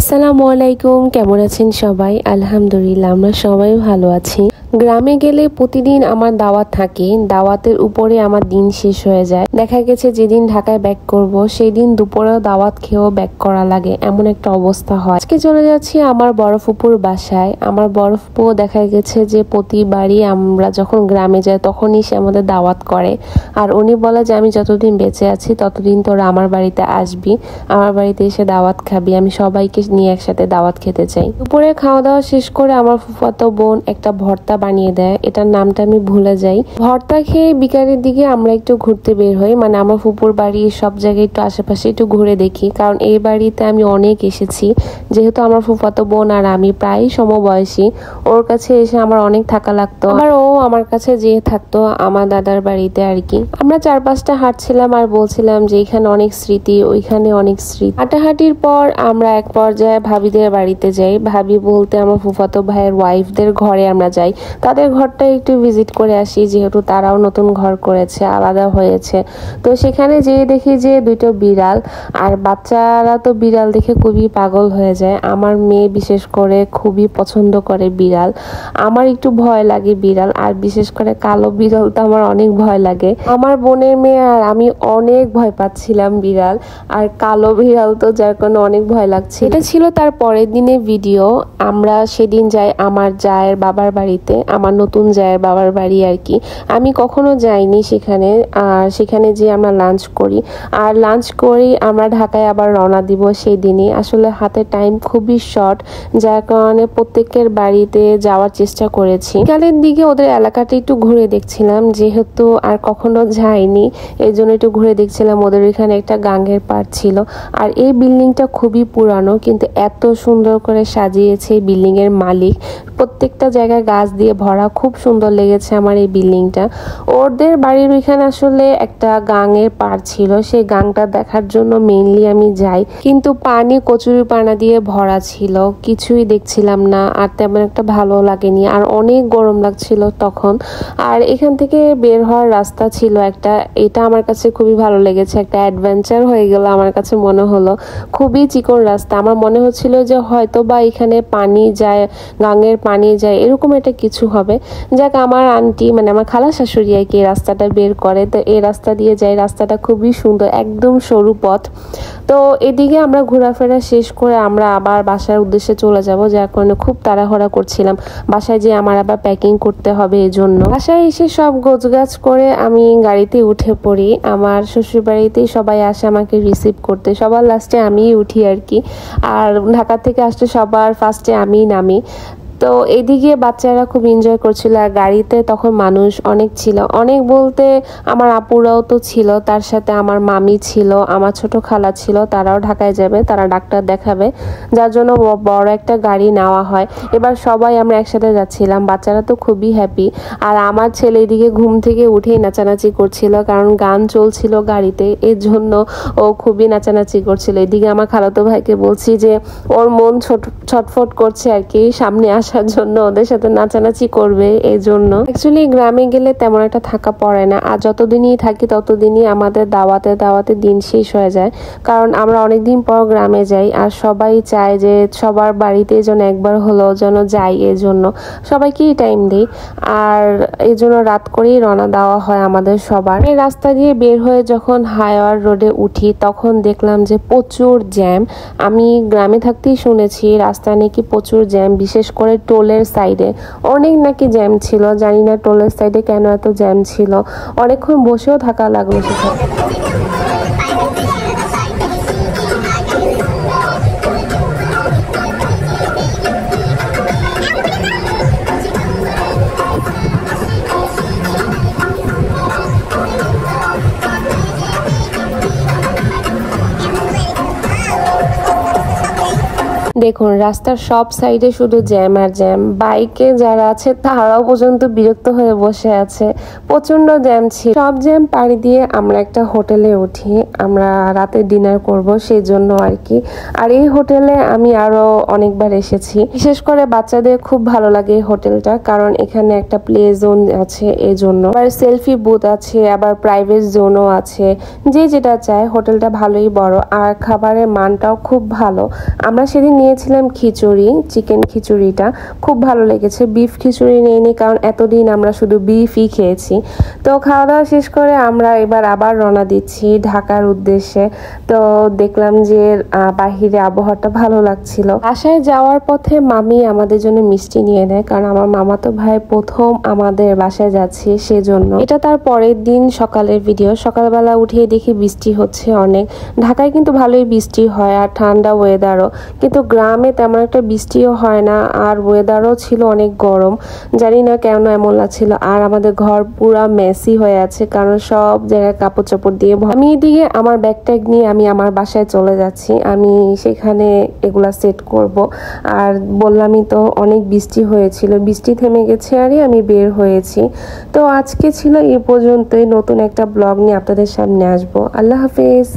আসসালামু আলাইকুম, কেমন আছেন সবাই? আলহামদুলিল্লাহ আমরা সবাই ভালো আছি। গ্রামে গেলে প্রতিদিন আমার দাওয়াত থাকে, দাওয়াতের উপরে আমার দিন শেষ হয়ে যায়। দেখা গেছে যেদিন ঢাকায় ব্যাক করব সেই দিন দুপুরেও দাওয়াত খেয়েও ব্যাক করা লাগে, এমন একটা অবস্থা হয়। আজকে চলে যাচ্ছি আমার বড় ফুপুর বাসায়। আমার বড় ফুপু দেখা গেছে যে প্রতিবারই আমরা যখন গ্রামে যাই তখনই সে আমাদের দাওয়াত করে, আর উনি বলে যে আমি যতদিন বেঁচে আছি ততদিন তোরা আমার বাড়িতে আসবি, আমার বাড়িতে এসে দাওয়াত খাবি, আমি সবাইকে নিয়ে একসাথে দাওয়াত খেতে চাই। দুপুরে খাওয়া দাওয়া শেষ করে আমার ফুফাতো বোন একটা ভর্তা বানিয়ে দেয়, এটার নামটা আমি ভুলে যাই। ভর্তা খেয়ে বিকালের দিকে আমরা একটু ঘুরতে বের হই, মানে আমার ফুপুর বাড়ি সব জায়গায় একটু আশেপাশে একটু ঘুরে দেখি, কারণ এই বাড়িতে আমি অনেক এসেছি। যেহেতু আমার ফুফাতো বোন আর আমি প্রায় সমবয়সী, ওর কাছে এসে আমার অনেক থাকা লাগতো, আবার ও আমার কাছে যেয়ে থাকতো আমার দাদার বাড়িতে আর কি। আমরা 4-5টা হাঁটছিলাম আর বলছিলাম যে এখানে অনেক স্মৃতি, ওইখানে অনেক স্মৃতি। হাঁটাহাঁটির পর আমরা এক পর্যায়ে ভাবিদের বাড়িতে যাই। ভাবি বলতে আমার ফুফাতো ভাইয়ের ওয়াইফদের ঘরে আমরা যাই, তাদের ঘরটা একটু ভিজিট করে আসি, যেহেতু তারাও নতুন ঘর করেছে, আলাদা হয়েছে। তো সেখানে যেয়ে দেখি যে দুটো বিড়াল, আর বাচ্চারা তো বিড়াল দেখে খুবই পাগল হয়ে যায়। আমার মেয়ে বিশেষ করে খুবই পছন্দ করে বিড়াল, আমার একটু ভয় লাগে বিড়াল, আর বিশেষ করে কালো বিড়াল তো আমার অনেক ভয় লাগে। আমার বোনের মেয়ে আর আমি অনেক ভয় পাচ্ছিলাম বিড়াল, আর কালো বিড়াল তো যার কারণে অনেক ভয় লাগছে। এটা ছিল তার পরের দিনের ভিডিও। আমরা সেদিন যাই আমার জায়ের বাবার বাড়িতে, আমার নতুন জায়ের বাবার বাড়ি আর কি। আমি কখনো যাইনি সেখানে, আর সেখানে যে আমরা লাঞ্চ করি, আর লাঞ্চ করি আমরা ঢাকায় আবার রওনা দিব সেই দিনই। আসলে হাতে টাইম খুবই শর্ট, যার কারণে প্রত্যেকের বাড়িতে যাওয়ার চেষ্টা করেছি। বিকালের দিকে ওদের এলাকাটা একটু ঘুরে দেখছিলাম, যেহেতু আর কখনো যাইনি এই জন্য একটু ঘুরে দেখছিলাম। ওদের এখানে একটা গাঙ্গের পাড় ছিল, আর এই বিল্ডিংটা খুবই পুরানো, কিন্তু এত সুন্দর করে সাজিয়েছে এই বিল্ডিং এর মালিক। প্রত্যেকটা জায়গায় গাছ দিয়ে ভরা, খুব সুন্দর লেগেছে আমার এই বিল্ডিংটা। ওদের বাড়ির ওইখানে আসলে একটা গাঙের পাড় ছিল, সেই গাংটা দেখার জন্য মেইনলি আমি যাই, কিন্তু পানি কচুরিপানা দিয়ে ভরা ছিল, কিছুই দেখছিলাম না, আর তেমন একটা ভালো লাগেনি, আর অনেক গরম লাগছিল তখন। আর এখান থেকে বের হওয়ার রাস্তা ছিল একটা, এটা আমার কাছে খুবই ভালো লেগেছে, একটা অ্যাডভেঞ্চার হয়ে গেল আমার কাছে মনে হলো। খুবই চিকন রাস্তা, আমার মনে হচ্ছিল যে হয়তো বা এখানে পানি যায়, গাঙের পানি যায়, এরকম একটা কিছু হবে। যাক, আমার আন্টি মানে আমার খালা শাশুড়ি আর কি রাস্তাটা বের করে, তো এই রাস্তা দিয়ে যাই। রাস্তাটা খুবই সুন্দর, একদম সরু পথ। তো এদিকে আমরা ঘোরাফেরা শেষ করে আমরা আবার বাসার উদ্দেশ্যে চলে যাব, যার কারণে খুব তাড়াহুড়া করছিলাম। বাসায় যে আমার আবার প্যাকিং করতে হবে, এই জন্য বাসায় এসে সব গোছগাছ করে আমি গাড়িতে উঠে পড়ি। আমার শ্বশুর বাড়িতেই সবাই আসে আমাকে রিসিভ করতে, সবার লাস্টে আমিই উঠি আর কি। আর ঢাকা থেকে আসলে সবার ফার্স্টে আমিই নামি। তো এদিকে বাচ্চারা খুব এনজয় করছিল, আর গাড়িতে তখন মানুষ অনেক ছিল, অনেক বলতে আমার আপুরাও তো ছিল, তার সাথে আমার মামি ছিল, আমার ছোট খালা ছিল, তারাও ঢাকায় যাবে, তারা ডাক্তার দেখাবে, যার জন্য বড় একটা গাড়ি নেওয়া হয়। এবার সবাই আমরা একসাথে যাচ্ছিলাম, বাচ্চারা তো খুবই হ্যাপি। আর আমার ছেলে এদিকে ঘুম থেকে উঠেই নাচানাচি করছিল, কারণ গান চলছিল গাড়িতে, এর জন্য ও খুবই নাচানাচি করছিল। এদিকে আমার খালাতো ভাইকে বলছি যে ওর মন ছটফট করছে আর কি, সামনে আসার জন্য, ওদের সাথে নাচানাচি করবে, এই জন্য। অ্যাকচুয়ালি গ্রামে গেলে তেমন একটা থাকা পড়ে না, আর যতদিনই থাকি ততদিনই আমাদের দাওয়াতে দিন শেষ হয়ে যায়, কারণ আমরা অনেকদিন পর গ্রামে যাই, আর সবাই চায় যে সবার বাড়িতে যেন একবার হলো যেন যাই, এই জন্য সবাইকেই টাইম দিই, আর এই জন্য রাত করেই রওনা দেওয়া হয় আমাদের সবার। এই রাস্তা দিয়ে বের হয়ে যখন হাইওয়ার রোডে উঠি তখন দেখলাম যে প্রচুর জ্যাম। আমি গ্রামে থাকতেই শুনেছি রাস্তায় নাকি প্রচুর জ্যাম, বিশেষ করে টোলের সাইডে অনেক নাকি জ্যাম ছিল। জানি না টোলের সাইডে কেন এত জ্যাম ছিল, অনেকক্ষণ বসেও থাকা লাগলো সেখানে। দেখুন রাস্তার সব সাইডে শুধু জ্যাম আর জ্যাম, বাইকে যারা আছে তারাও পর্যন্ত বিরক্ত হয়ে বসে আছে, প্রচন্ড জ্যাম ছিল। সব জ্যাম পাড়ি দিয়ে আমরা একটা হোটেলে উঠি, আমরা রাতে ডিনার করব সেই জন্য আর কি। আর এই হোটেলে আমি আরো অনেকবার এসেছি, বিশেষ করে বাচ্চাদের খুব ভালো লাগে এই হোটেলটা, কারণ এখানে একটা প্লে জোন আছে, এই জন্য আবার সেলফি বুথ আছে, আবার প্রাইভেট জোনও আছে, যে যেটা চায়। হোটেলটা ভালোই বড়, আর খাবারের মানটাও খুব ভালো। আমরা সেদিন নিয়েছিলাম খিচুড়ি, চিকেন খিচুড়িটা খুব ভালো লেগেছে। বিফ খিচুড়ি নিইনি, কারণ এতদিন আমরা শুধু বিফই খেয়েছি। তো খাওয়া দাওয়া শেষ করে আমরা এবার আবার রওনা দিচ্ছি ঢাকার উদ্দেশ্যে। তো দেখলাম যে বাহিরে আবহাওয়াটা ভালো লাগছিল। বাসায় যাওয়ার পথে মামি আমাদের জন্য মিষ্টি নিয়ে নেয়, কারণ আমার মামাতো ভাই প্রথম আমাদের বাসায় যাচ্ছে সেজন্য। এটা তার পরের দিন সকালের ভিডিও। সকালবেলা উঠে দেখি বৃষ্টি হচ্ছে অনেক। ঢাকায় কিন্তু ভালোই বৃষ্টি হয় আর ঠান্ডা ওয়েদারও, কিন্তু গ্রামে তেমন একটা বৃষ্টিও হয় না, আর ওয়েদারও ছিল অনেক গরম। জানি না কেন এমন লাগছিল। আর আমাদের ঘর পুরা মেসি হয়ে আছে, কারণ সব জায়গায় কাপড় চোপড় দিয়ে। আমি এদিকে আমার ব্যাগ ট্যাগ নিয়ে আমি আমার বাসায় চলে যাচ্ছি। আমি সেখানে এগুলা সেট করব। আর বললামই তো অনেক বৃষ্টি হয়েছিল, বৃষ্টি থেমে গেছে আরই আমি বের হয়েছি। তো আজকে ছিল এই পর্যন্তই। নতুন একটা ব্লগ নিয়ে আপনাদের সামনে আসবো। আল্লাহ হাফেজ।